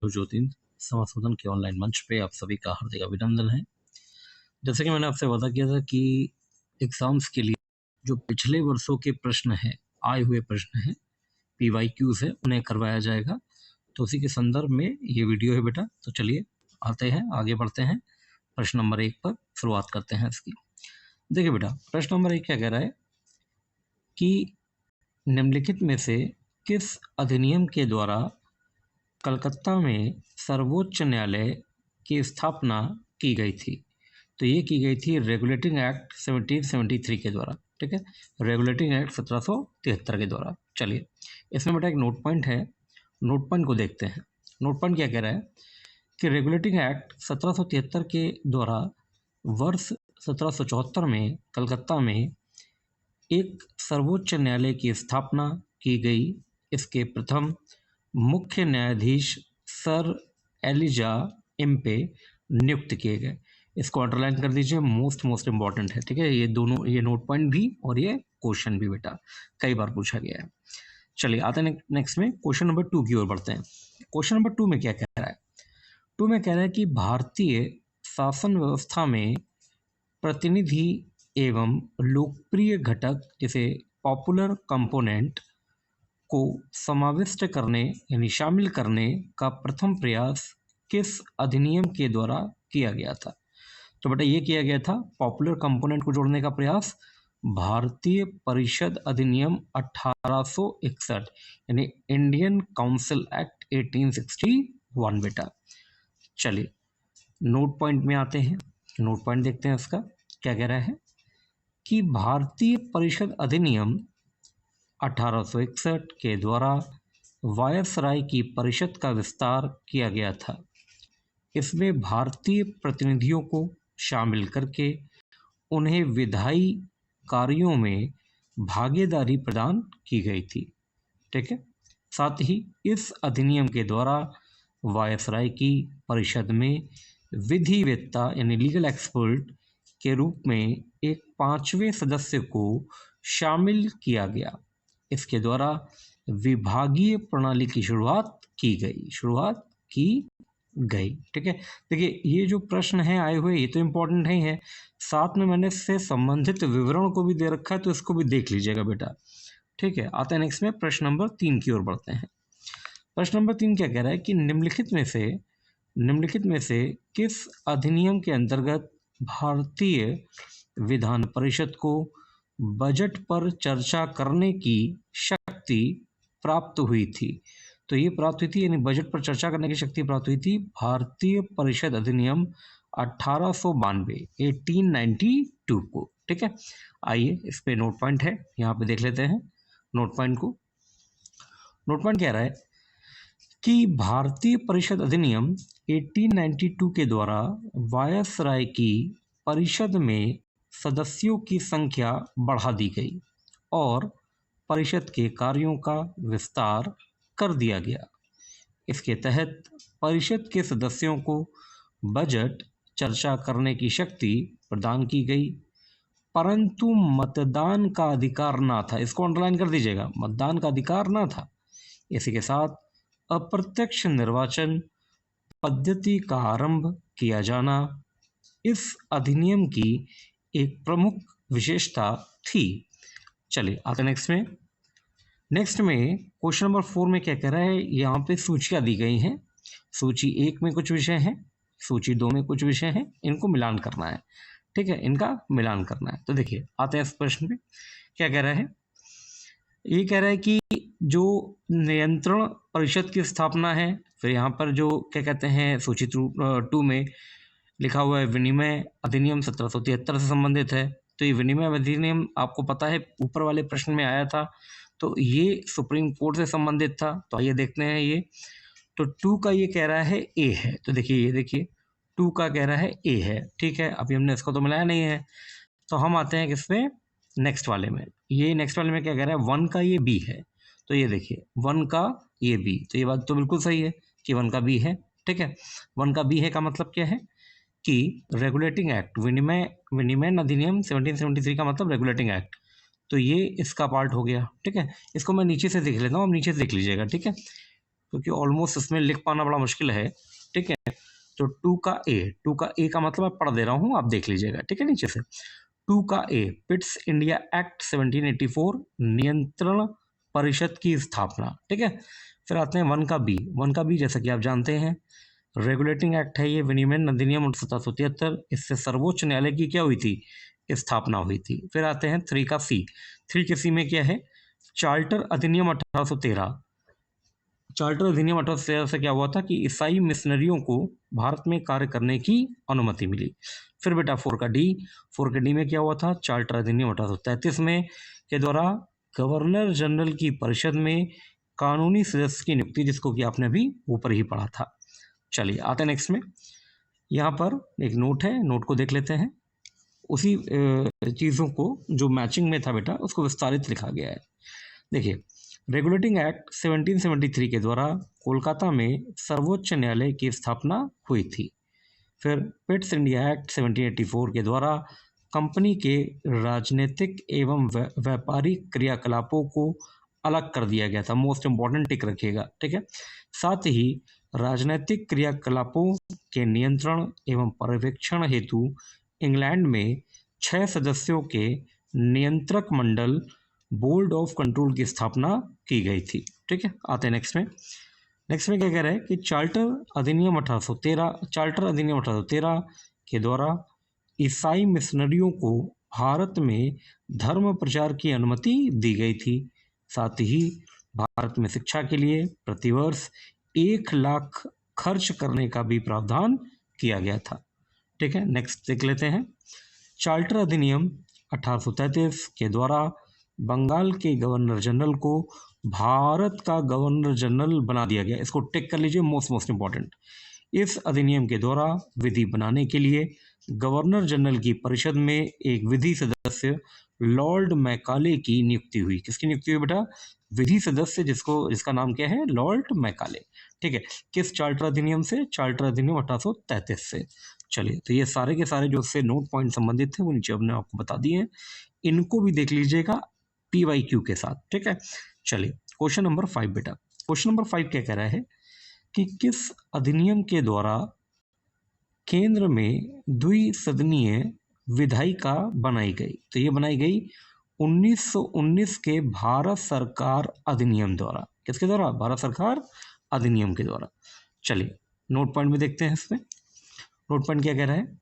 ज्योतिन संशोधन के ऑनलाइन मंच पे आप सभी का हार्दिक अभिनंदन है। जैसे कि मैंने आपसे वादा किया था कि एग्जाम्स के लिए जो पिछले वर्षों के प्रश्न हैं, आए हुए प्रश्न हैं, PYQs है, उन्हें करवाया जाएगा। तो उसी के संदर्भ में ये वीडियो है बेटा। तो चलिए आते हैं, आगे बढ़ते हैं। प्रश्न नंबर 1 पर शुरुआत करते हैं इसकी। देखिए बेटा, प्रश्न नंबर 1 क्या कह रहा है कि निम्नलिखित में से किस अधिनियम के द्वारा कलकत्ता में सर्वोच्च न्यायालय की स्थापना की गई थी? तो ये की गई थी रेगुलेटिंग एक्ट 1773 के द्वारा। ठीक है, रेगुलेटिंग एक्ट 1773 के द्वारा। चलिए, इसमें बेटा एक नोट पॉइंट है, नोट पॉइंट को देखते हैं। नोट पॉइंट क्या कह रहा है कि रेगुलेटिंग एक्ट 1773 के द्वारा वर्ष 1774 में कलकत्ता में एक सर्वोच्च न्यायालय की स्थापना की गई। इसके प्रथम मुख्य न्यायाधीश सर एलिजा इम्पे नियुक्त किए गए। इसको अंडरलाइन कर दीजिए, मोस्ट इंपॉर्टेंट है। ठीक है, ये दोनों, ये नोट पॉइंट भी और ये क्वेश्चन भी बेटा कई बार पूछा गया है। चलिए आते हैं नेक्स्ट में, क्वेश्चन नंबर 2 की ओर बढ़ते हैं। क्वेश्चन नंबर 2 में क्या कह रहा है? 2 में कह रहा है कि भारतीय शासन व्यवस्था में प्रतिनिधि एवं लोकप्रिय घटक जैसे पॉपुलर कंपोनेंट को समाविष्ट करने यानी शामिल करने का प्रथम प्रयास किस अधिनियम के द्वारा किया गया था? तो बेटा ये किया गया था, पॉपुलर कंपोनेंट को जोड़ने का प्रयास भारतीय परिषद अधिनियम 1861 यानी इंडियन काउंसिल एक्ट 1861 बेटा। चलिए नोट पॉइंट में आते हैं, नोट पॉइंट देखते हैं इसका क्या कह रहा है कि भारतीय परिषद अधिनियम 1861 के द्वारा वायसराय की परिषद का विस्तार किया गया था। इसमें भारतीय प्रतिनिधियों को शामिल करके उन्हें विधायी कार्यों में भागीदारी प्रदान की गई थी। ठीक है, साथ ही इस अधिनियम के द्वारा वायसराय की परिषद में विधिवेत्ता यानी लीगल एक्सपर्ट के रूप में एक 5वें सदस्य को शामिल किया गया। इसके द्वारा विभागीय प्रणाली की शुरुआत की गई। ठीक है, देखिए ये जो प्रश्न है आए हुए, ये तो इम्पोर्टेंट ही है, साथ में मैंने इससे संबंधित विवरण को भी दे रखा है, तो इसको भी देख लीजिएगा बेटा। ठीक है, आते हैं नेक्स्ट में, प्रश्न नंबर 3 की ओर बढ़ते हैं। प्रश्न नंबर 3 क्या कह रहा है कि निम्नलिखित में से किस अधिनियम के अंतर्गत भारतीय विधान परिषद को बजट पर चर्चा करने की शक्ति प्राप्त हुई थी? तो ये प्राप्त हुई थी, यानी बजट पर चर्चा करने की शक्ति प्राप्त हुई थी भारतीय परिषद अधिनियम 1892 1892 को। ठीक है, आइए इस पे नोट पॉइंट है, यहाँ पे देख लेते हैं नोट पॉइंट को। नोट पॉइंट कह रहा है कि भारतीय परिषद अधिनियम 1892 के द्वारा वायसराय की परिषद में सदस्यों की संख्या बढ़ा दी गई और परिषद के कार्यों का विस्तार कर दिया गया। इसके तहत परिषद के सदस्यों को बजट चर्चा करने की शक्ति प्रदान की गई, परंतु मतदान का अधिकार ना था। इसको अंडरलाइन कर दीजिएगा, मतदान का अधिकार ना था। इसी के साथ अप्रत्यक्ष निर्वाचन पद्धति का आरंभ किया जाना इस अधिनियम की एक प्रमुख विशेषता थी। चलिए आते नेक्स्ट में क्वेश्चन नंबर 4 में क्या कह रहा है, यहाँ पे सूचियाँ दी गई हैं। सूची 1 में कुछ विषय हैं, सूची 2 में कुछ विषय हैं, इनको मिलान करना है। ठीक है, इनका मिलान करना है। तो देखिए आते हैं इस प्रश्न पे, क्या कह रहा है, ये कह रहा है कि जो नियंत्रण परिषद की स्थापना है, फिर यहाँ पर जो क्या कहते हैं सूची 2 में लिखा हुआ है विनिमय अधिनियम 1773 से संबंधित है। तो ये विनिमय अधिनियम आपको पता है ऊपर वाले प्रश्न में आया था, तो ये सुप्रीम कोर्ट से संबंधित था। तो आइए देखते हैं ये, तो 2 का ये कह रहा है ए है। तो देखिए ये देखिए 2 का कह रहा है ए है। ठीक है, अभी हमने इसको तो मिलाया नहीं है, तो हम आते हैं किसमें, नेक्स्ट वाले में। ये नेक्स्ट वाले में क्या कह रहा है, 1 का ये बी है। तो ये देखिए 1 का ये बी, तो ये बात तो बिल्कुल सही है कि 1 का बी है। ठीक है, 1 का बी है का मतलब क्या है कि रेगुलेटिंग एक्ट, विनिमय अधिनियम 1773 का मतलब रेगुलेटिंग एक्ट, तो ये इसका पार्ट हो गया। ठीक है, इसको मैं नीचे से देख लेता हूँ, आप नीचे से देख लीजिएगा। ठीक है, क्योंकि ऑलमोस्ट इसमें लिख पाना बड़ा मुश्किल है, ठीक है। तो टू का ए का मतलब मैं पढ़ दे रहा हूँ, आप देख लीजिएगा, ठीक है। नीचे से टू का ए, पिट्स इंडिया एक्ट 1784, नियंत्रण परिषद की स्थापना, ठीक है। फिर आते हैं वन का बी जैसा कि आप जानते हैं रेगुलेटिंग एक्ट है ये, विनियमन अधिनियम 1773, इससे सर्वोच्च न्यायालय की क्या हुई थी, स्थापना हुई थी। फिर आते हैं थ्री के सी में क्या है, चार्टर अधिनियम 1813। चार्टर अधिनियम 1813 से क्या हुआ था कि ईसाई मिशनरियों को भारत में कार्य करने की अनुमति मिली। फिर बेटा फोर का डी में क्या हुआ था, चार्टर अधिनियम 1833 में के द्वारा गवर्नर जनरल की परिषद में कानूनी सदस्य की नियुक्ति, जिसको कि आपने अभी ऊपर ही पढ़ा था। चलिए आते हैं नेक्स्ट में, यहाँ पर एक नोट है, नोट को देख लेते हैं। उसी चीज़ों को जो मैचिंग में था बेटा उसको विस्तारित लिखा गया है। देखिए, रेगुलेटिंग एक्ट 1773 के द्वारा कोलकाता में सर्वोच्च न्यायालय की स्थापना हुई थी। फिर पिट्स इंडिया एक्ट 1784 के द्वारा कंपनी के राजनीतिक एवं व्यापारिक क्रियाकलापों को अलग कर दिया गया था। मोस्ट इंपॉर्टेंट टिक रखिएगा, ठीक है। साथ ही राजनीतिक क्रियाकलापों के नियंत्रण एवं पर्यवेक्षण हेतु इंग्लैंड में 6 सदस्यों के नियंत्रक मंडल बोर्ड ऑफ कंट्रोल की स्थापना की गई थी, ठीक है। आते हैं नेक्स्ट में क्या कह रहा है कि चार्टर अधिनियम 1813 के द्वारा ईसाई मिशनरियों को भारत में धर्म प्रचार की अनुमति दी गई थी। साथ ही भारत में शिक्षा के लिए प्रतिवर्ष 1 लाख खर्च करने का भी प्रावधान किया गया था, ठीक है। नेक्स्ट देख लेते हैं, चार्टर अधिनियम 1833 के द्वारा बंगाल के गवर्नर जनरल को भारत का गवर्नर जनरल बना दिया गया। इसको टिक कर लीजिए, मोस्ट इंपॉर्टेंट। इस अधिनियम के द्वारा विधि बनाने के लिए गवर्नर जनरल की परिषद में एक विधि सदस्य लॉर्ड मैकाले की नियुक्ति हुई। किसकी नियुक्ति हुई बेटा, विधि सदस्य, जिसका नाम क्या है, लॉर्ड मैकाले, ठीक है। किस चार्टर अधिनियम से, चार्टर अधिनियम 1833 से। चलिए, तो ये सारे के सारे जो उससे नोट पॉइंट संबंधित थे वो नीचे हमने आपको बता दिए हैं, इनको भी देख लीजिएगा PYQ के साथ, ठीक है। चलिए क्वेश्चन नंबर 5 बेटा, क्वेश्चन नंबर 5 क्या कह रहा है कि किस अधिनियम के द्वारा केंद्र में द्विसदनीय विधायिका बनाई गई। तो ये बनाई गई 1919 के भारत सरकार अधिनियम द्वारा। किसके द्वारा, भारत सरकार अधिनियम के द्वारा। चलिए नोट पॉइंट में देखते हैं, इसमें नोट पॉइंट क्या कह रहा है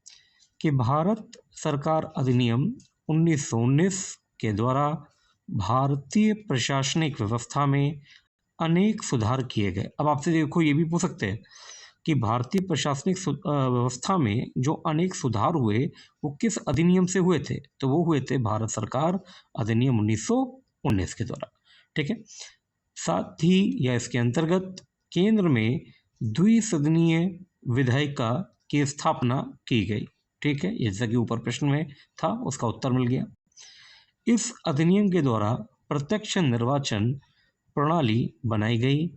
कि भारत सरकार अधिनियम 1919 के द्वारा भारतीय प्रशासनिक व्यवस्था में अनेक सुधार किए गए। अब आपसे देखो ये भी पूछ सकते हैं कि भारतीय प्रशासनिक व्यवस्था में जो अनेक सुधार हुए वो किस अधिनियम से हुए थे, तो वो हुए थे भारत सरकार अधिनियम 1919 के द्वारा, ठीक है। साथ ही या इसके अंतर्गत केंद्र में द्विसदनीय विधायिका की स्थापना की गई, ठीक है। जैसा कि ऊपर प्रश्न में था उसका उत्तर मिल गया। इस अधिनियम के द्वारा प्रत्यक्ष निर्वाचन प्रणाली बनाई गई,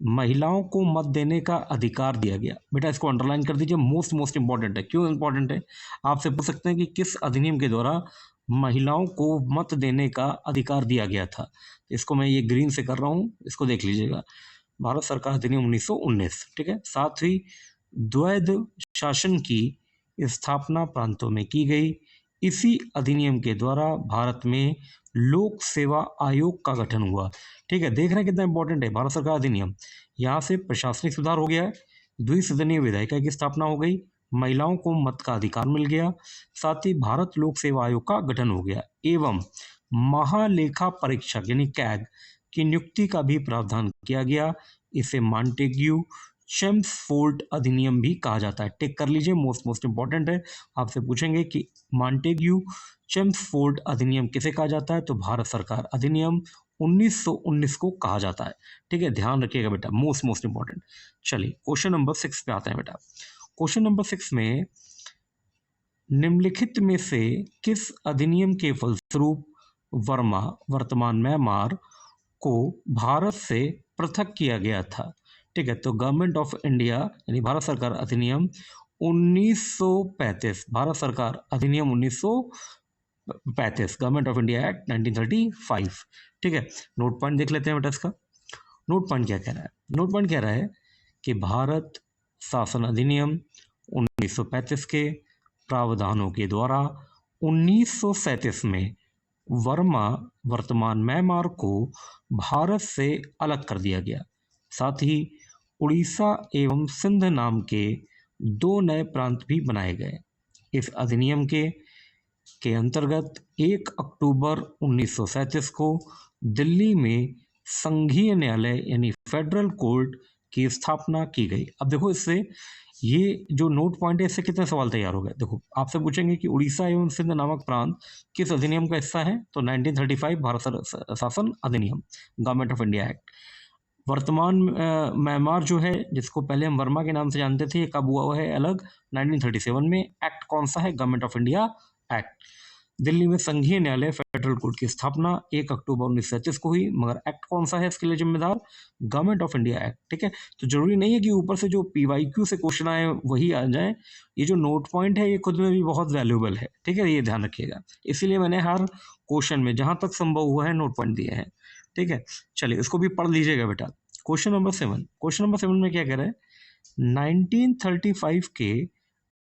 महिलाओं को मत देने का अधिकार दिया गया। बेटा इसको अंडरलाइन कर दीजिए, मोस्ट इंपॉर्टेंट है। क्यों इंपॉर्टेंट है, आपसे पूछ सकते हैं कि किस अधिनियम के द्वारा महिलाओं को मत देने का अधिकार दिया गया था। इसको मैं ये ग्रीन से कर रहा हूँ, इसको देख लीजिएगा, भारत सरकार अधिनियम 1919, ठीक है। साथ ही द्वैध शासन की स्थापना प्रांतों में की गई। इसी अधिनियम के द्वारा भारत में लोक सेवा आयोग का गठन हुआ, ठीक है। देख रहे हैं कितना इंपॉर्टेंट है, भारत सरकार अधिनियम, यहाँ से प्रशासनिक सुधार हो गया है, द्विसदनीय विधायिका की स्थापना हो गई, महिलाओं को मत का अधिकार मिल गया, साथ ही भारत लोक सेवा आयोग का गठन हो गया एवं महालेखा परीक्षक यानी कैग की नियुक्ति का भी प्रावधान किया गया। इसे मॉन्टेग्यू चेम्सफोर्ड अधिनियम भी कहा जाता है। टिक कर लीजिए, मोस्ट इंपॉर्टेंट है। आपसे पूछेंगे कि मॉन्टेग्यू चेम्सफोर्ड अधिनियम किसे कहा जाता है, तो भारत सरकार अधिनियम 1919 को कहा जाता है, ठीक है। ध्यान रखिएगा बेटा, मोस्ट इंपॉर्टेंट। चलिए क्वेश्चन नंबर 6 पे आते हैं बेटा। क्वेश्चन नंबर 6 में निम्नलिखित में से किस अधिनियम के फलस्वरूप वर्मा वर्तमान म्यांमार को भारत से पृथक किया गया था, ठीक है। तो गवर्नमेंट ऑफ इंडिया यानी भारत सरकार अधिनियम 1935, भारत सरकार अधिनियम 1935, गवर्नमेंट ऑफ इंडिया एक्ट 1935, ठीक है। नोट पॉइंट देख लेते हैं बेटा इसका। नोट पॉइंट क्या कह रहा है? नोट पॉइंट कह रहा है कि भारत शासन अधिनियम 1935 के प्रावधानों के द्वारा 1937 में वर्मा वर्तमान म्यांमार को भारत से अलग कर दिया गया। साथ ही उड़ीसा एवं सिंध नाम के 2 नए प्रांत भी बनाए गए। इस अधिनियम के अंतर्गत 1 अक्टूबर 1937 को दिल्ली में संघीय न्यायालय यानी फेडरल कोर्ट की स्थापना की गई। अब देखो इससे ये जो नोट पॉइंट है इससे कितने सवाल तैयार हो गए। देखो आपसे पूछेंगे कि उड़ीसा एवं सिंध नामक प्रांत किस अधिनियम का हिस्सा है, तो 1935 भारत शासन अधिनियम, गवर्नमेंट ऑफ इंडिया एक्ट। वर्तमान म्यांमार जो है, जिसको पहले हम वर्मा के नाम से जानते थे, कब हुआ है अलग? 1937 में। एक्ट कौन सा है? Government of India act. Delhi में संघीय न्यायालय फेडरल कोर्ट की स्थापना 1 अक्टूबर 1937 को हुई, मगर एक्ट कौन सा है इसके लिए जिम्मेदार? Government of India act. ठीक है, तो जरूरी नहीं है कि ऊपर से जो PYQ से क्वेश्चन आए वही आ जाए। ये जो नोट पॉइंट है ये खुद में भी बहुत वैल्यूएबल है। ठीक है, ये ध्यान रखिएगा। इसीलिए मैंने हर क्वेश्चन में जहां तक संभव हुआ है नोट पॉइंट दिए हैं। ठीक है, चलिए इसको भी पढ़ लीजिएगा बेटा। क्वेश्चन नंबर 7, क्वेश्चन नंबर 7 में क्या कह रहा है? 1935 के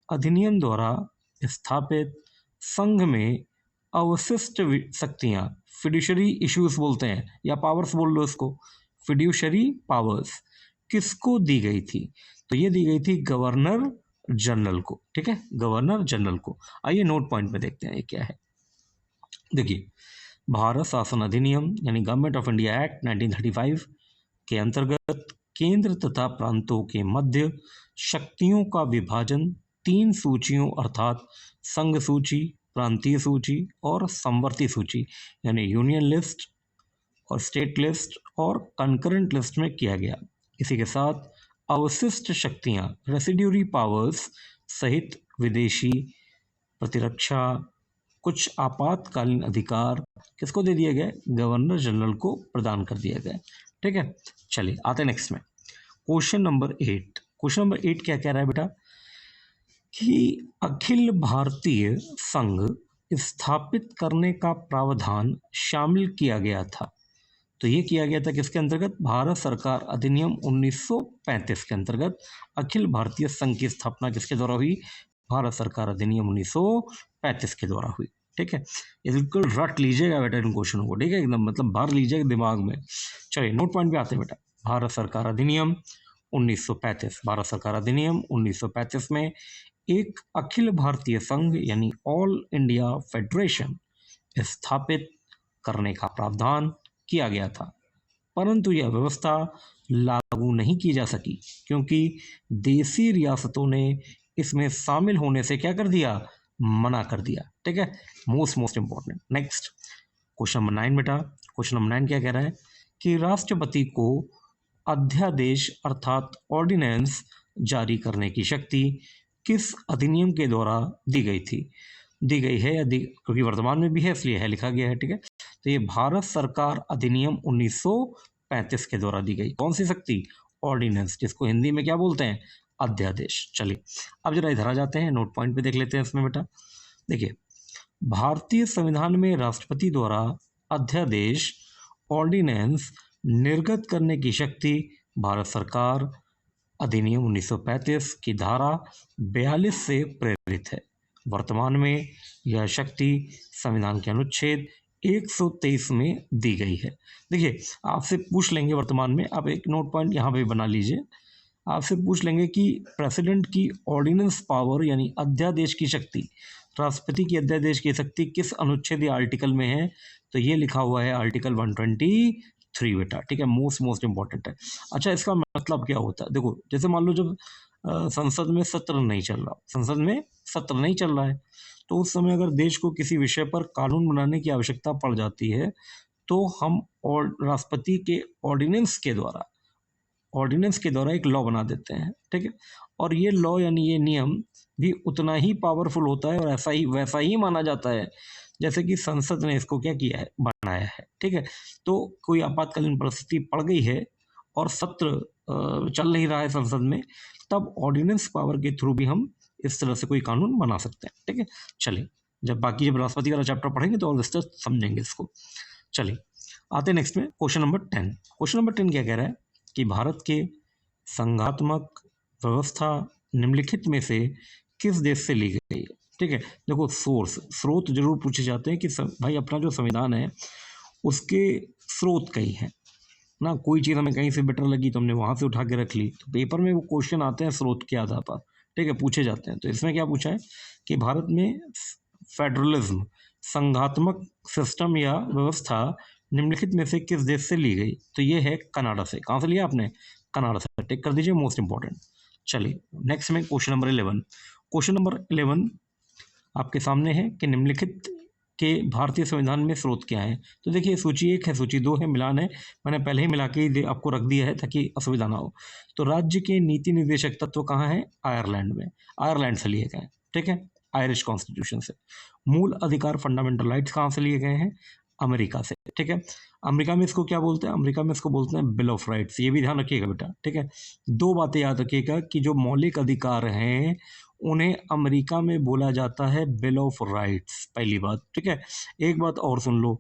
अधिनियम द्वारा स्थापित संघ में अवशिष्ट शक्तियां, फिड्यूशरी इश्यूज बोलते हैं या पावर्स बोल लो इसको, फिड्यूशरी पावर्स किसको दी गई थी? तो ये दी गई थी गवर्नर जनरल को। ठीक है, गवर्नर जनरल को। आइए नोट पॉइंट में देखते हैं ये क्या है। देखिए, भारत शासन अधिनियम यानी गवर्नमेंट ऑफ इंडिया एक्ट 1935 के अंतर्गत केंद्र तथा प्रांतों के मध्य शक्तियों का विभाजन 3 सूचियों अर्थात संघ सूची, प्रांतीय सूची और समवर्ती सूची यानी यूनियन लिस्ट और स्टेट लिस्ट और कंकरेंट लिस्ट में किया गया। इसी के साथ अवशिष्ट शक्तियां, रेसिड्यूरी पावर्स सहित विदेशी प्रतिरक्षा, कुछ आपातकालीन अधिकार किसको दे दिया गया? गवर्नर जनरल को प्रदान कर दिया गया। ठीक है, चलिए आते हैं नेक्स्ट में। Question number 8। क्वेश्चन नंबर 8 क्या कह रहा है बेटा? कि अखिल भारतीय संघ स्थापित करने का प्रावधान शामिल किया गया था। तो ये किया गया था किसके अंतर्गत? भारत सरकार अधिनियम 1935 के अंतर्गत अखिल भारतीय संघ की स्थापना किसके द्वारा हुई? भारत सरकार अधिनियम 1935 के द्वारा हुई। ठीक है, ये बिल्कुल रट लीजिएगा बेटा इन क्वेश्चनों को। ठीक है, एकदम मतलब बाहर लीजिएगा दिमाग में। चलिए नोट पॉइंट पे आते हैं बेटा। भारत सरकार अधिनियम 1935, भारत सरकार अधिनियम 1935 में एक अखिल भारतीय संघ यानी ऑल इंडिया फेडरेशन स्थापित करने का प्रावधान किया गया था, परंतु यह व्यवस्था लागू नहीं की जा सकी क्योंकि देसी रियासतों ने इसमें शामिल होने से क्या कर दिया? मना कर दिया। ठीक है, most important. Next question number 9 बेटा। क्वेश्चन नंबर 9 क्या कह रहा है? कि राष्ट्रपति को अध्यादेश अर्थात ऑर्डिनेंस जारी करने की शक्ति किस अधिनियम के द्वारा दी गई थी? दी गई है या क्योंकि वर्तमान में भी है इसलिए है लिखा गया है। ठीक है, तो ये भारत सरकार अधिनियम 1935 के द्वारा दी गई कौन सी शक्ति? ऑर्डिनेंस, जिसको हिंदी में क्या बोलते हैं? अध्यादेश। चलिए अब जरा इधर आ जाते हैं, नोट पॉइंट पे देख लेते हैं इसमें बेटा। देखिए, भारतीय संविधान में राष्ट्रपति द्वारा अध्यादेश ऑर्डिनेंस निर्गत करने की शक्ति भारत सरकार अधिनियम 1935 की धारा 42 से प्रेरित है। वर्तमान में यह शक्ति संविधान के अनुच्छेद 123 में दी गई है। देखिए, आपसे पूछ लेंगे वर्तमान में, आप एक नोट पॉइंट यहाँ पे बना लीजिए। आपसे पूछ लेंगे कि प्रेसिडेंट की ऑर्डिनेंस पावर यानी अध्यादेश की शक्ति, राष्ट्रपति की अध्यादेश की शक्ति किस अनुच्छेद या आर्टिकल में है? तो ये लिखा हुआ है आर्टिकल 123 बेटा। ठीक है, मोस्ट इंपॉर्टेंट है। अच्छा, इसका मतलब क्या होता है? देखो, जैसे मान लो जब संसद में सत्र नहीं चल रहा, संसद में सत्र नहीं चल रहा है, तो उस समय अगर देश को किसी विषय पर कानून बनाने की आवश्यकता पड़ जाती है तो हम और राष्ट्रपति के ऑर्डिनेंस के द्वारा एक लॉ बना देते हैं। ठीक है, और ये लॉ यानी ये नियम भी उतना ही पावरफुल होता है और वैसा ही माना जाता है जैसे कि संसद ने इसको क्या किया है? बनाया है। ठीक है, तो कोई आपातकालीन परिस्थिति पड़ गई है और सत्र चल नहीं रहा है संसद में, तब ऑर्डिनेंस पावर के थ्रू भी हम इस तरह से कोई कानून बना सकते हैं। ठीक है, चलिए जब राष्ट्रपति वाला चैप्टर पढ़ेंगे तो और विस्तृत समझेंगे इसको। चलिए आते नेक्स्ट में क्वेश्चन नंबर 10। क्वेश्चन नंबर 10 क्या कह रहा है कि भारत के संघात्मक व्यवस्था निम्नलिखित में से किस देश से ली गई है? ठीक है, देखो स्रोत जरूर पूछे जाते हैं कि भाई अपना जो संविधान है उसके स्रोत कई हैं ना, कोई चीज़ हमें कहीं से बेटर लगी तो हमने वहाँ से उठा के रख ली, तो पेपर में वो क्वेश्चन आते हैं स्रोत के आधार पर, ठीक है, पूछे जाते हैं। तो इसमें क्या पूछा है कि भारत में फेडरलिज्म संघात्मक सिस्टम या व्यवस्था निम्नलिखित में से किस देश से ली गई? तो ये है कनाडा से। कहाँ से लिया आपने? कनाडा से। टिक कर दीजिए, मोस्ट इंपॉर्टेंट। चलिए नेक्स्ट में क्वेश्चन नंबर 11। क्वेश्चन नंबर 11 आपके सामने है कि निम्नलिखित के भारतीय संविधान में स्रोत क्या है? तो देखिए सूची 1 है, सूची 2 है, मिलान है, मैंने पहले ही मिला के आपको रख दिया है ताकि असुविधा ना हो। तो राज्य के नीति निर्देशक तत्व कहाँ है? आयरलैंड में, आयरलैंड से लिए गए हैं, ठीक है, आयरिश कॉन्स्टिट्यूशन से। मूल अधिकार फंडामेंटल राइट्स कहाँ से लिए गए हैं? अमेरिका से, ठीक है। अमेरिका में इसको क्या बोलते हैं? अमेरिका में इसको बोलते हैं बिल ऑफ राइट्स, ये भी ध्यान रखिएगा बेटा, ठीक है। दो बातें याद रखिएगा कि जो मौलिक अधिकार हैं उन्हें अमेरिका में बोला जाता है बिल ऑफ राइट्स, पहली बात, ठीक है। एक बात और सुन लो,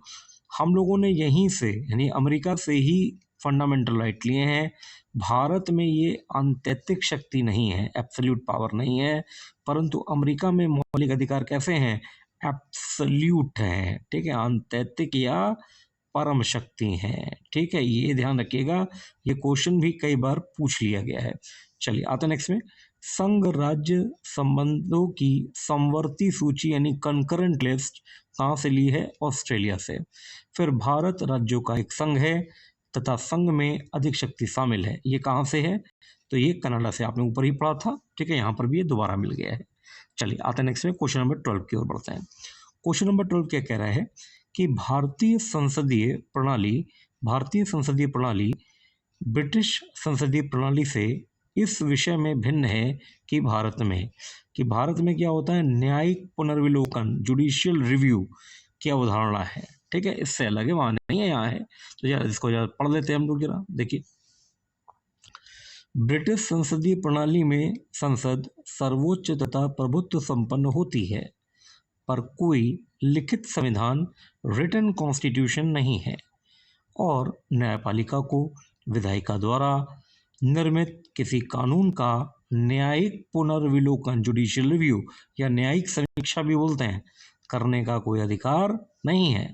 हम लोगों ने यहीं से यानी अमेरिका से ही फंडामेंटल राइट लिए हैं। भारत में ये आंतरिक शक्ति नहीं है, एब्सोल्यूट पावर नहीं है, परंतु अमेरिका में मौलिक अधिकार कैसे हैं? एब्सोल्यूट हैं, ठीक है, आंतरिक या परम शक्ति हैं, ठीक है, ये ध्यान रखिएगा, ये क्वेश्चन भी कई बार पूछ लिया गया है। चलिए आते नेक्स्ट में, संघ राज्य संबंधों की समवर्ती सूची यानी कंकरेंट लिस्ट कहाँ से ली है? ऑस्ट्रेलिया से। फिर भारत राज्यों का एक संघ है तथा संघ में अधिक शक्ति शामिल है, ये कहाँ से है? तो ये कनाडा से, आपने ऊपर ही पढ़ा था, ठीक है, यहाँ पर भी ये दोबारा मिल गया है। चलिए आते नेक्स्ट में क्वेश्चन नंबर 12 की ओर बढ़ते हैं। क्वेश्चन नंबर 12 क्या कह रहा है कि भारतीय संसदीय प्रणाली ब्रिटिश संसदीय प्रणाली से इस विषय में भिन्न है कि भारत में क्या होता है? न्यायिक पुनर्विलोकन, जुडिशियल रिव्यू की अवधारणा है, ठीक है, इससे अलग है, वहां नहीं है, यहाँ है। तो यार इसको जरा पढ़ लेते हैं हम लोग जरा, देखिए। ब्रिटिश संसदीय प्रणाली में संसद सर्वोच्च तथा प्रभुत्व संपन्न होती है, पर कोई लिखित संविधान, रिटन कॉन्स्टिट्यूशन नहीं है, और न्यायपालिका को विधायिका द्वारा निर्मित किसी कानून का न्यायिक पुनर्विलोकन, जुडिशियल रिव्यू या न्यायिक समीक्षा भी बोलते हैं, करने का कोई अधिकार नहीं है।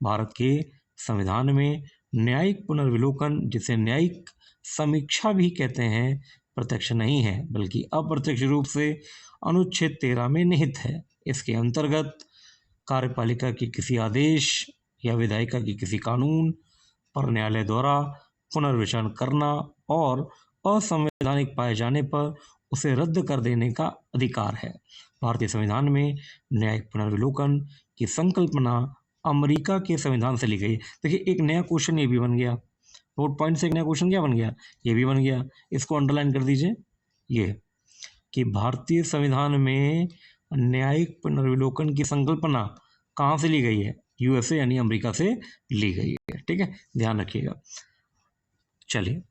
भारत के संविधान में न्यायिक पुनर्विलोकन, जिसे न्यायिक समीक्षा भी कहते हैं, प्रत्यक्ष नहीं है, बल्कि अप्रत्यक्ष रूप से अनुच्छेद 13 में निहित है। इसके अंतर्गत कार्यपालिका के किसी आदेश या विधायिका के किसी कानून पर न्यायालय द्वारा पुनर्विचार करना और असंवैधानिक पाए जाने पर उसे रद्द कर देने का अधिकार है। भारतीय संविधान में न्यायिक पुनर्विलोकन की संकल्पना अमेरिका के संविधान से ली गई। देखिए एक नया क्वेश्चन ये भी बन गया, नोट पॉइंट से एक नया क्वेश्चन क्या बन गया? ये भी बन गया, इसको अंडरलाइन कर दीजिए, ये कि भारतीय संविधान में न्यायिक पुनर्विलोकन की संकल्पना कहाँ से ली गई है? यूएसए यानी अमेरिका से ली गई है, ठीक है, ध्यान रखिएगा। चलिए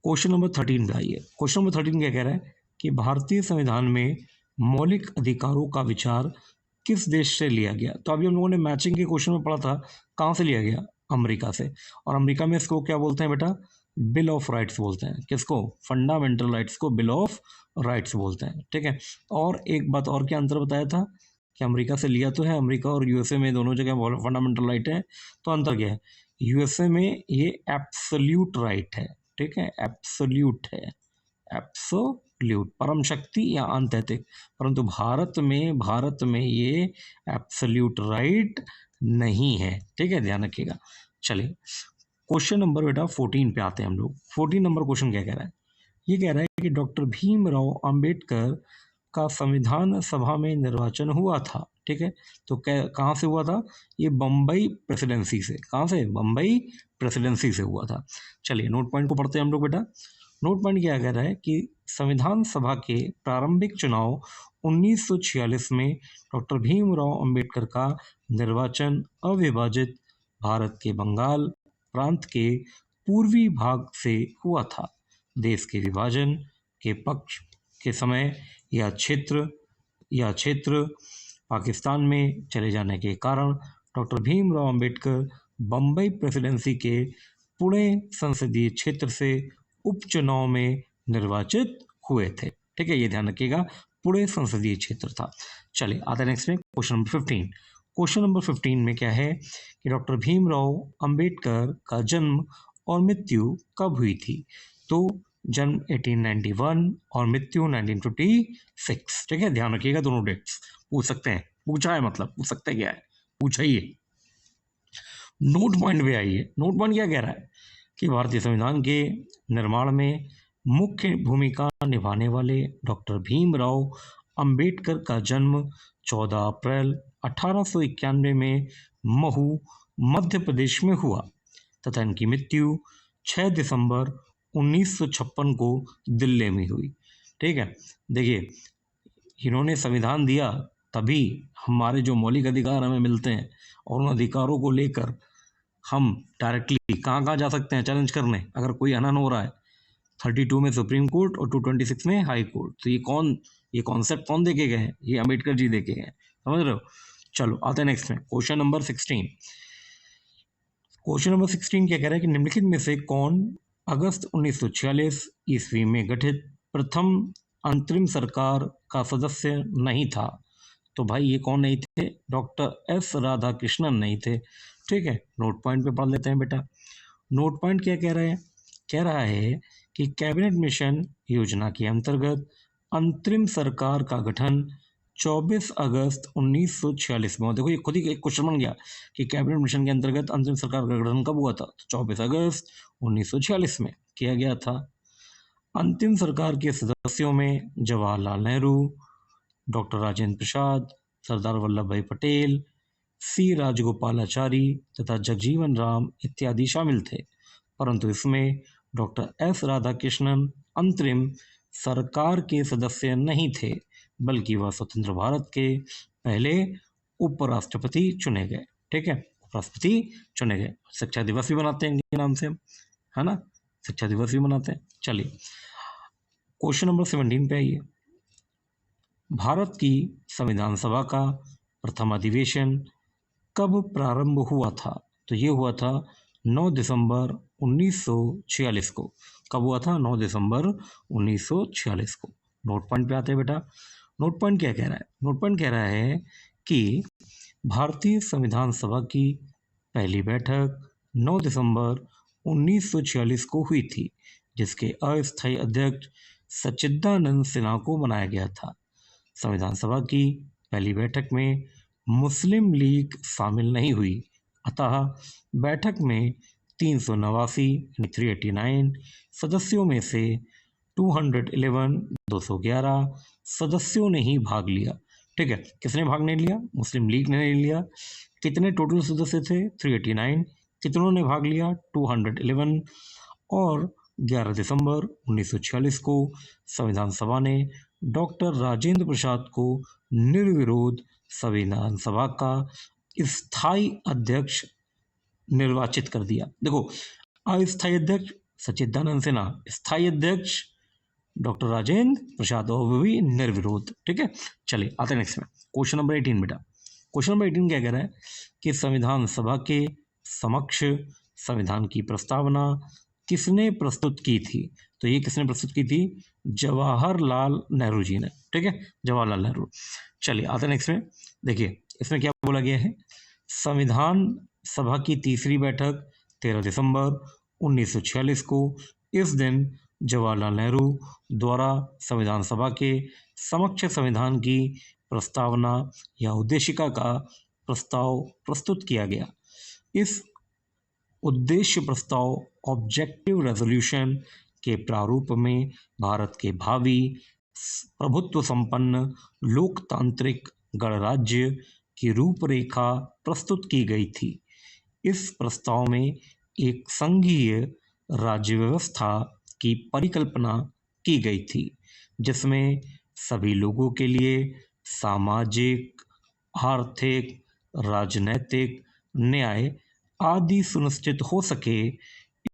क्वेश्चन नंबर 13 पे आइए। क्वेश्चन नंबर 13 क्या कह रहा है कि भारतीय संविधान में मौलिक अधिकारों का विचार किस देश से लिया गया? तो अभी हम लोगों ने मैचिंग के क्वेश्चन में पढ़ा था, कहाँ से लिया गया? अमेरिका से। और अमेरिका में इसको क्या बोलते हैं बेटा? बिल ऑफ राइट्स बोलते हैं। किसको? फंडामेंटल राइट्स को बिल ऑफ राइट्स बोलते हैं, ठीक है। और एक बात और क्या अंतर बताया था कि अमेरिका से लिया तो है, अमेरिका और यूएसए में दोनों जगह फंडामेंटल राइट है, तो अंतर क्या है? यूएसए में ये एब्सोल्यूट राइट है, ठीक है, एब्सोल्यूट है, एब्सोल्यूट, परम शक्ति या आंतरिक, परंतु भारत में ये एब्सोल्यूट राइट नहीं है, ठीक है, ध्यान रखिएगा। चलिए क्वेश्चन नंबर बेटा 14 पे आते हैं हम लोग। 14 नंबर क्वेश्चन क्या कह रहा है? ये कह रहा है कि डॉक्टर भीमराव अंबेडकर का संविधान सभा में निर्वाचन हुआ था, ठीक है, तो कहाँ से हुआ था? ये बम्बई प्रेसिडेंसी से। कहाँ से? बम्बई प्रेसिडेंसी से हुआ था। चलिए नोट पॉइंट को पढ़ते हैं हम लोग बेटा। नोट पॉइंट क्या कह रहा है कि संविधान सभा के प्रारंभिक चुनाव 1946 में डॉक्टर भीमराव अंबेडकर का निर्वाचन अविभाजित भारत के बंगाल प्रांत के पूर्वी भाग से हुआ था। देश के विभाजन के पक्ष के समय यह क्षेत्र पाकिस्तान में चले जाने के कारण डॉक्टर भीमराव अंबेडकर बम्बई प्रेसिडेंसी के पुणे संसदीय क्षेत्र से उपचुनाव में निर्वाचित हुए थे। ठीक है, ये ध्यान रखिएगा, पुणे संसदीय क्षेत्र था। चलिए आते हैं नेक्स्ट में क्वेश्चन नंबर 15। क्वेश्चन नंबर 15 में क्या है कि डॉक्टर भीमराव अंबेडकर का जन्म और मृत्यु कब हुई थी? तो जन्म 1891 और मृत्यु 1956। ठीक है, ध्यान रखिएगा, दोनों डेट्स पूछ सकते हैं, पूछा है मतलब पूछ सकते क्या है, पूछाइए। नोट पॉइंट पे आइए। नोट पॉइंट क्या कह रहा है कि भारतीय संविधान के निर्माण में मुख्य भूमिका निभाने वाले डॉक्टर भीमराव अंबेडकर का जन्म 14 अप्रैल 1891 में महू मध्य प्रदेश में हुआ तथा इनकी मृत्यु 6 दिसंबर 1956 को दिल्ली में हुई। ठीक है, देखिए इन्होंने संविधान दिया तभी हमारे जो मौलिक अधिकार हमें मिलते हैं और उन अधिकारों को लेकर हम डायरेक्टली कहाँ कहाँ जा सकते हैं चैलेंज करने अगर कोई हनन हो रहा है। 32 में सुप्रीम कोर्ट और 226 में हाई कोर्ट। तो ये कॉन्सेप्ट कौन देके गए हैं? ये अम्बेडकर जी देके गए, समझ रहे हो। चलो आते हैं नेक्स्ट में क्वेश्चन नंबर 16। क्वेश्चन नंबर 16 क्या कह रहा है कि निम्नलिखित में से कौन अगस्त 1946 ईस्वी में गठित प्रथम अंतरिम सरकार का सदस्य नहीं था? तो भाई ये कौन नहीं थे? डॉक्टर एस राधाकृष्णन नहीं थे। ठीक है, नोट पॉइंट पे पढ़ लेते हैं बेटा। नोट पॉइंट क्या कह रहा है? कह रहा है कि कैबिनेट मिशन योजना के अंतर्गत अंतरिम सरकार का गठन 24 अगस्त 1946 में। देखो ये खुद ही एक क्वेश्चन बन गया कि कैबिनेट मिशन के अंतर्गत अंतरिम सरकार का गठन कब हुआ था? तो 24 अगस्त 1946 में किया गया था। अंतिम सरकार के सदस्यों में जवाहरलाल नेहरू, डॉक्टर राजेंद्र प्रसाद, सरदार वल्लभ भाई पटेल, सी राजगोपालाचारी तथा जगजीवन राम इत्यादि शामिल थे, परंतु इसमें डॉक्टर एस राधाकृष्णन अंतरिम सरकार के सदस्य नहीं थे, बल्कि वह स्वतंत्र भारत के पहले उपराष्ट्रपति चुने गए। ठीक है, उपराष्ट्रपति चुने गए। शिक्षा दिवस भी मनाते हैं इनके नाम से, है ना, शिक्षा दिवस भी मनाते हैं। चलिए क्वेश्चन नंबर 17 पे आइए। भारत की संविधान सभा का प्रथम अधिवेशन कब प्रारंभ हुआ था? तो ये हुआ था 9 दिसंबर 1946 को। कब हुआ था? 9 दिसंबर 1946 को। नोट पॉइंट पे आते हैं बेटा। नोट पॉइंट क्या कह रहा है? नोट पॉइंट कह रहा है कि भारतीय संविधान सभा की पहली बैठक 9 दिसंबर 1946 को हुई थी, जिसके अस्थायी अध्यक्ष सच्चिदानंद सिन्हा को बनाया गया था। संविधान सभा की पहली बैठक में मुस्लिम लीग शामिल नहीं हुई, अतः बैठक में 389 सदस्यों में से 211 सदस्यों ने ही भाग लिया। ठीक है, किसने भाग नहीं लिया? मुस्लिम लीग ने नहीं लिया। कितने टोटल सदस्य थे? 389। कितनों ने भाग लिया? 211। और 11 दिसंबर 1946 को संविधान सभा ने डॉक्टर राजेंद्र प्रसाद को निर्विरोध संविधान सभा का स्थायी अध्यक्ष निर्वाचित कर दिया। देखो, अस्थायी अध्यक्ष सच्चिदानंद सिन्हा, स्थायी अध्यक्ष डॉक्टर राजेंद्र प्रसाद, और वो भी निर्विरोध। ठीक है, चलिए आते हैं नेक्स्ट में क्वेश्चन नंबर 18 बेटा। क्वेश्चन नंबर 18 क्या कह रहा है कि संविधान सभा के समक्ष संविधान की प्रस्तावना किसने प्रस्तुत की थी? तो ये किसने प्रस्तुत की थी? जवाहरलाल नेहरू जी ने। ठीक है, जवाहरलाल नेहरू। चलिए आते हैं नेक्स्ट में। देखिए इसमें क्या बोला गया है, संविधान सभा की तीसरी बैठक 13 दिसंबर 1946 को, इस दिन जवाहरलाल नेहरू द्वारा संविधान सभा के समक्ष संविधान की प्रस्तावना या उद्देशिका का प्रस्ताव प्रस्तुत किया गया। इस उद्देश्य प्रस्ताव ऑब्जेक्टिव रेजोल्यूशन के प्रारूप में भारत के भावी प्रभुत्व संपन्न लोकतांत्रिक गणराज्य की रूपरेखा प्रस्तुत की गई थी। इस प्रस्ताव में एक संघीय राज्य व्यवस्था की परिकल्पना की गई थी, जिसमें सभी लोगों के लिए सामाजिक, आर्थिक, राजनैतिक न्याय आदि सुनिश्चित हो सके।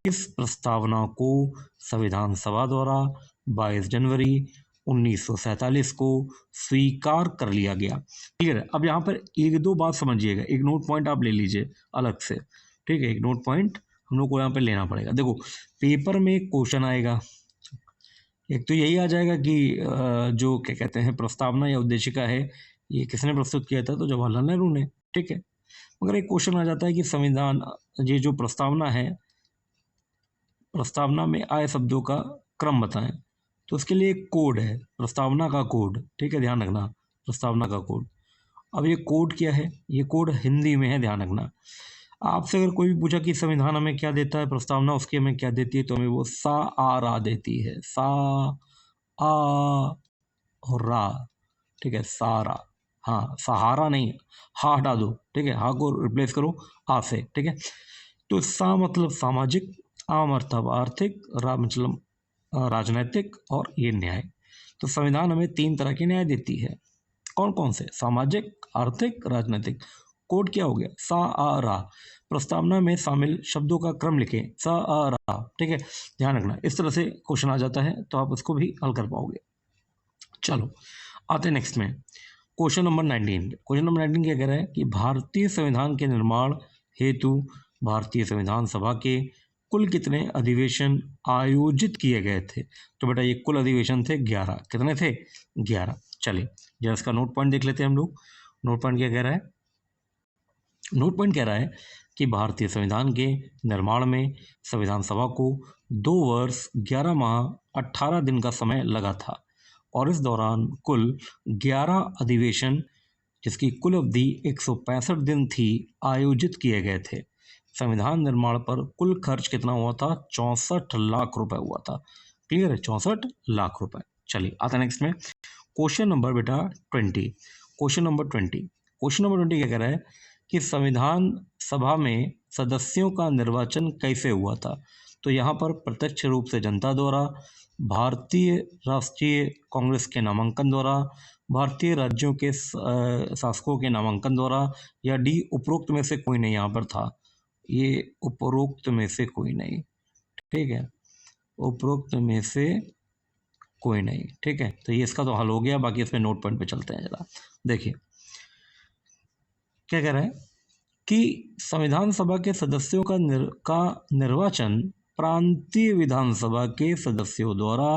इस प्रस्तावना को संविधान सभा द्वारा 22 जनवरी 1947 को स्वीकार कर लिया गया। क्लियर है? अब यहाँ पर एक दो बात समझिएगा, एक नोट पॉइंट आप ले लीजिए अलग से। ठीक है, एक नोट पॉइंट हम लोग को यहाँ पे लेना पड़ेगा। देखो पेपर में एक क्वेश्चन आएगा, एक तो यही आ जाएगा कि जो क्या कहते हैं प्रस्तावना या उद्देशिका है ये किसने प्रस्तुत किया था, तो जवाहरलाल नेहरू ने। ठीक है, मगर एक क्वेश्चन आ जाता है कि संविधान, ये जो प्रस्तावना है, प्रस्तावना में आए शब्दों का क्रम बताएं। तो उसके लिए एक कोड है, प्रस्तावना का कोड। ठीक है, ध्यान रखना, प्रस्तावना का कोड। अब ये कोड क्या है, ये कोड हिंदी में है, ध्यान रखना। आपसे अगर कोई भी पूछा कि संविधान हमें क्या देता है, प्रस्तावना उसकी हमें क्या देती है, तो हमें वो सा आ रा देती है, सा आ और रा। ठीक है, सारा, हाँ सहारा नहीं, हा हटा दो। ठीक है, हा को रिप्लेस करो आ से। ठीक है, तो सा मतलब सामाजिक, आ मतलब आर्थिक, रा मतलब राजनैतिक, और ये न्याय। तो संविधान हमें तीन तरह के न्याय देती है। कौन कौन से? सामाजिक, आर्थिक, राजनीतिक। कोड क्या हो गया? सा आ रा। प्रस्तावना में शामिल शब्दों का क्रम लिखें, सा आ रा। ठीक है, ध्यान रखना, इस तरह से क्वेश्चन आ जाता है तो आप उसको भी हल कर पाओगे। चलो आते हैं नेक्स्ट में, क्वेश्चन नंबर 19। क्वेश्चन नंबर 19 क्या कह रहा है कि भारतीय संविधान के निर्माण हेतु भारतीय संविधान सभा के कुल कितने अधिवेशन आयोजित किए गए थे? तो बेटा ये कुल अधिवेशन थे 11। कितने थे? 11। चलिए जरा इसका नोट पॉइंट देख लेते हैं हम लोग। नोट पॉइंट क्या कह रहा है? नोट पॉइंट कह रहा है कि भारतीय संविधान के निर्माण में संविधान सभा को 2 वर्ष 11 माह 18 दिन का समय लगा था, और इस दौरान कुल 11 अधिवेशन, जिसकी कुल अवधि 165 दिन थी, आयोजित किए गए थे। संविधान निर्माण पर कुल खर्च कितना हुआ था? 64 लाख रुपए हुआ था। क्लियर है, 64 लाख रुपए। चलिए आता नेक्स्ट में, क्वेश्चन नंबर बेटा 20। क्वेश्चन नंबर 20, क्वेश्चन नंबर 20 क्या कह रहा है कि संविधान सभा में सदस्यों का निर्वाचन कैसे हुआ था? तो यहाँ पर प्रत्यक्ष रूप से जनता द्वारा, भारतीय राष्ट्रीय कांग्रेस के नामांकन द्वारा, भारतीय राज्यों के शासकों के नामांकन द्वारा, या डी उपरोक्त में से कोई नहीं यहाँ पर था। ये उपरोक्त में से कोई नहीं। ठीक है, उपरोक्त में से कोई नहीं। ठीक है, तो ये इसका तो हल हो गया। बाकी इसमें नोट पॉइंट पे चलते हैं जरा। देखिए क्या कह रहा है कि संविधान सभा के सदस्यों का निर्वाचन प्रांतीय विधानसभा के सदस्यों द्वारा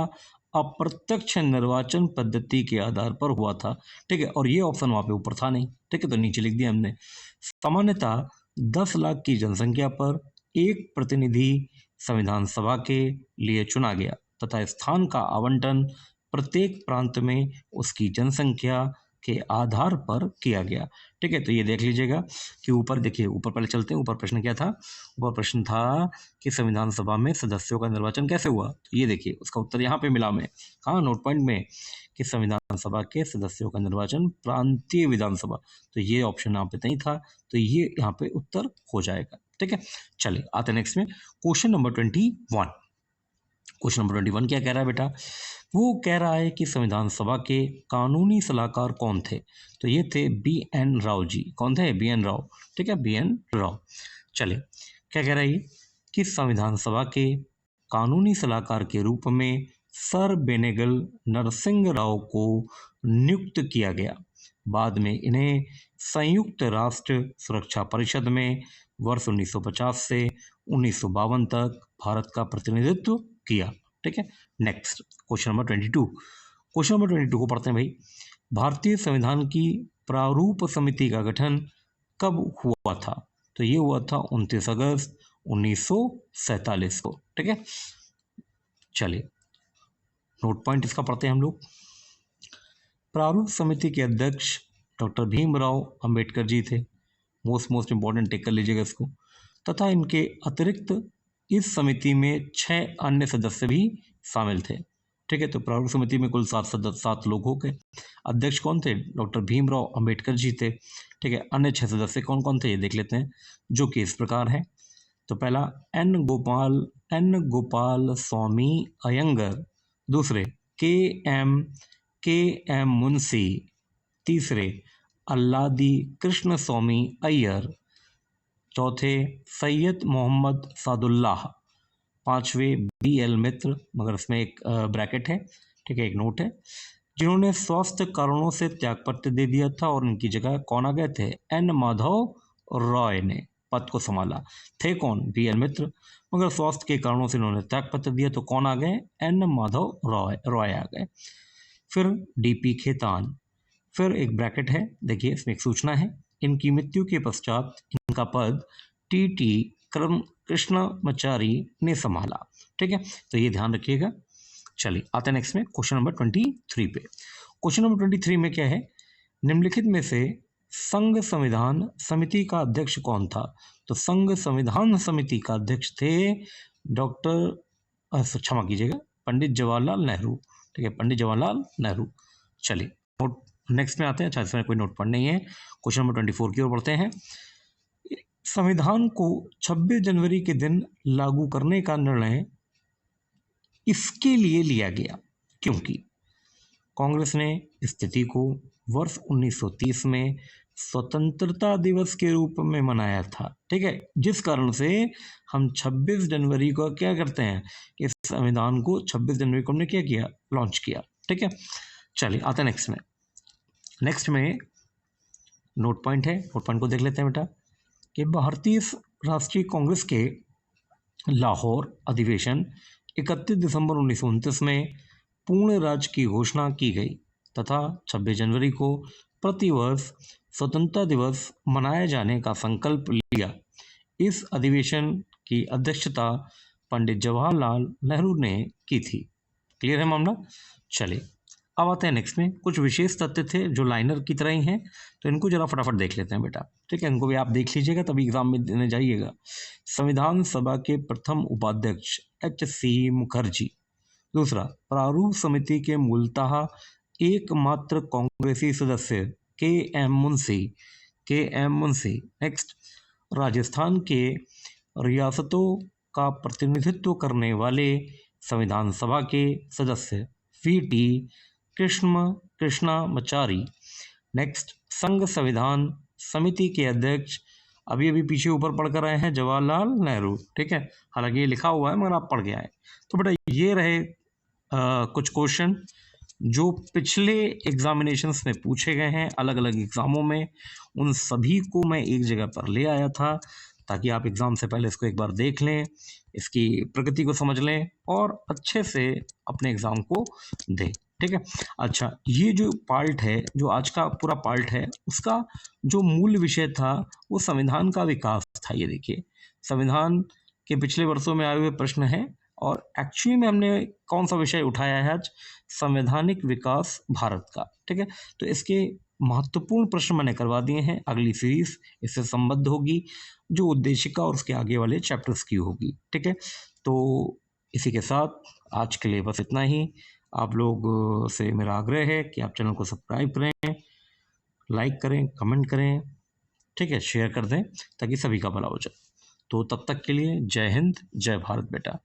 अप्रत्यक्ष निर्वाचन पद्धति के आधार पर हुआ था। ठीक है, और ये ऑप्शन वहां पे ऊपर था नहीं। ठीक है, तो नीचे लिख दिया हमने। सामान्यतः 10 लाख की जनसंख्या पर एक प्रतिनिधि संविधान सभा के लिए चुना गया तथा स्थान का आवंटन प्रत्येक प्रांत में उसकी जनसंख्या के आधार पर किया गया। ठीक है, तो ये देख लीजिएगा कि ऊपर देखिए, ऊपर पहले चलते हैं। ऊपर प्रश्न क्या था? ऊपर प्रश्न था कि संविधान सभा में सदस्यों का निर्वाचन कैसे हुआ। तो ये देखिए उसका उत्तर यहाँ पे मिला हमें, कहाँ? नोट पॉइंट में, कि संविधान सभा के सदस्यों का निर्वाचन प्रांतीय विधानसभा। तो ये ऑप्शन यहाँ पे नहीं था, तो ये यहाँ पे उत्तर हो जाएगा। ठीक है, चलिए आते नेक्स्ट में, क्वेश्चन नंबर 21। क्वेश्चन नंबर 21 क्या कह रहा है बेटा? वो कह रहा है कि संविधान सभा के कानूनी सलाहकार कौन थे? तो ये थे B.N. राव जी। कौन थे? B.N. राव। ठीक है, B.N. राव। चलिए क्या कह रहा है कि संविधान सभा के कानूनी सलाहकार के रूप में सर बेनेगल नरसिंह राव को नियुक्त किया गया। बाद में इन्हें संयुक्त राष्ट्र सुरक्षा परिषद में वर्ष 1950 से 1952 तक भारत का प्रतिनिधित्व किया। ठीक है, next question number 22। Question number 22 को पढ़ते हैं भाई। भारतीय संविधान की प्रारूप समिति का गठन कब हुआ था? तो ये हुआ था 29 अगस्त 1947 को। ठीक है, चलिए नोट पॉइंट इसका पढ़ते हैं हम लोग। प्रारूप समिति के अध्यक्ष डॉक्टर भीमराव अंबेडकर जी थे। मोस्ट इंपॉर्टेंट, टेक कर लीजिएगा इसको। तथा इनके अतिरिक्त इस समिति में 6 अन्य सदस्य भी शामिल थे। ठीक है, तो प्रारूप समिति में कुल 7 लोग हो गए। अध्यक्ष कौन थे? डॉक्टर भीमराव अंबेडकर जी थे। ठीक है, अन्य 6 सदस्य कौन कौन थे ये देख लेते हैं, जो कि इस प्रकार है। तो पहला एन गोपाल स्वामी अयंगर, दूसरे के एम मुंशी, तीसरे अल्लादी कृष्ण स्वामी अय्यर, चौथे सैयद मोहम्मद सादुल्लाह, पांचवें B.L. मित्र, मगर इसमें एक ब्रैकेट है। ठीक है, एक नोट है, जिन्होंने स्वास्थ्य कारणों से त्यागपत्र दे दिया था, और उनकी जगह कौन आ गए थे? N. माधव रॉय ने। पद को संभाला। थे कौन? बी.एल. मित्र, मगर स्वास्थ्य के कारणों से इन्होंने त्यागपत्र दिया। तो कौन आ गए? एन माधव रॉय आ गए। फिर डी.पी. खेतान, फिर एक ब्रैकेट है, देखिए इसमें एक सूचना है, इनकी मृत्यु के पश्चात इनका पद टी.टी. कृष्णमचारी ने संभाला। ठीक है, तो ये ध्यान रखिएगा। चलिए आते हैं नेक्स्ट में क्वेश्चन नंबर 23 पे। क्वेश्चन नंबर 23 में क्या है? निम्नलिखित में से संघ संविधान समिति का अध्यक्ष कौन था? तो संघ संविधान समिति का अध्यक्ष थे डॉक्टर, क्षमा कीजिएगा, पंडित जवाहरलाल नेहरू। ठीक है, पंडित जवाहरलाल नेहरू। चलिए नोट नेक्स्ट में आते हैं। अच्छा, इसमें कोई नोट पढ़ नहीं है। क्वेश्चन नंबर 24 की ओर बढ़ते हैं। संविधान को 26 जनवरी के दिन लागू करने का निर्णय इसके लिए लिया गया क्योंकि कांग्रेस ने स्थिति को वर्ष 1930 में स्वतंत्रता दिवस के रूप में मनाया था। ठीक है, जिस कारण से हम 26 जनवरी को क्या करते हैं, इस संविधान को 26 जनवरी को हमने क्या किया? लॉन्च किया। ठीक है, चलिए आते हैं नेक्स्ट में। नेक्स्ट में नोट पॉइंट है, नोट पॉइंट को देख लेते हैं बेटा कि भारतीय राष्ट्रीय कांग्रेस के लाहौर अधिवेशन 31 दिसंबर 1929 में पूर्ण राज्य की घोषणा की गई तथा 26 जनवरी को प्रतिवर्ष स्वतंत्रता दिवस मनाए जाने का संकल्प लिया। इस अधिवेशन की अध्यक्षता पंडित जवाहरलाल नेहरू ने की थी। क्लियर है मामला? चलिए अब आते हैं नेक्स्ट में। कुछ विशेष तथ्य थे जो लाइनर की तरह ही हैं, तो इनको जरा फटाफट देख लेते हैं बेटा। ठीक है, इनको भी आप देख लीजिएगा तभी एग्जाम में देने जाइएगा। संविधान सभा के प्रथम उपाध्यक्ष H.C. मुखर्जी। दूसरा, प्रारूप समिति के मूलतः एकमात्र कांग्रेसी सदस्य के.एम. मुंशी। नेक्स्ट, राजस्थान के रियासतों का प्रतिनिधित्व करने वाले संविधान सभा के सदस्य V.T. कृष्णमचारी। नेक्स्ट, संघ संविधान समिति के अध्यक्ष अभी पीछे ऊपर पढ़ कर आए हैं जवाहरलाल नेहरू। ठीक है, हालांकि ये लिखा हुआ है मगर आप पढ़ के आए। तो बेटा ये रहे कुछ क्वेश्चन जो पिछले एग्जामिनेशंस में पूछे गए हैं अलग अलग एग्जामों में। उन सभी को मैं एक जगह पर ले आया था ताकि आप एग्जाम से पहले इसको एक बार देख लें, इसकी प्रकृति को समझ लें और अच्छे से अपने एग्जाम को दें। ठीक है, अच्छा, ये जो पार्ट है, जो आज का पूरा पार्ट है, उसका जो मूल विषय था वो संविधान का विकास था। ये देखिए, संविधान के पिछले वर्षों में आए हुए प्रश्न हैं और एक्चुअली में हमने कौन सा विषय उठाया है आज? संवैधानिक विकास भारत का। ठीक है, तो इसके महत्वपूर्ण प्रश्न मैंने करवा दिए हैं। अगली सीरीज इससे संबद्ध होगी, जो उद्देशिका और उसके आगे वाले चैप्टर्स की होगी। ठीक है, तो इसी के साथ आज के लिए बस इतना ही। आप लोग से मेरा आग्रह है कि आप चैनल को सब्सक्राइब करें, लाइक करें, कमेंट करें, ठीक है, शेयर कर दें ताकि सभी का भला हो जाए। तो तब तक के लिए जय हिंद, जय भारत बेटा।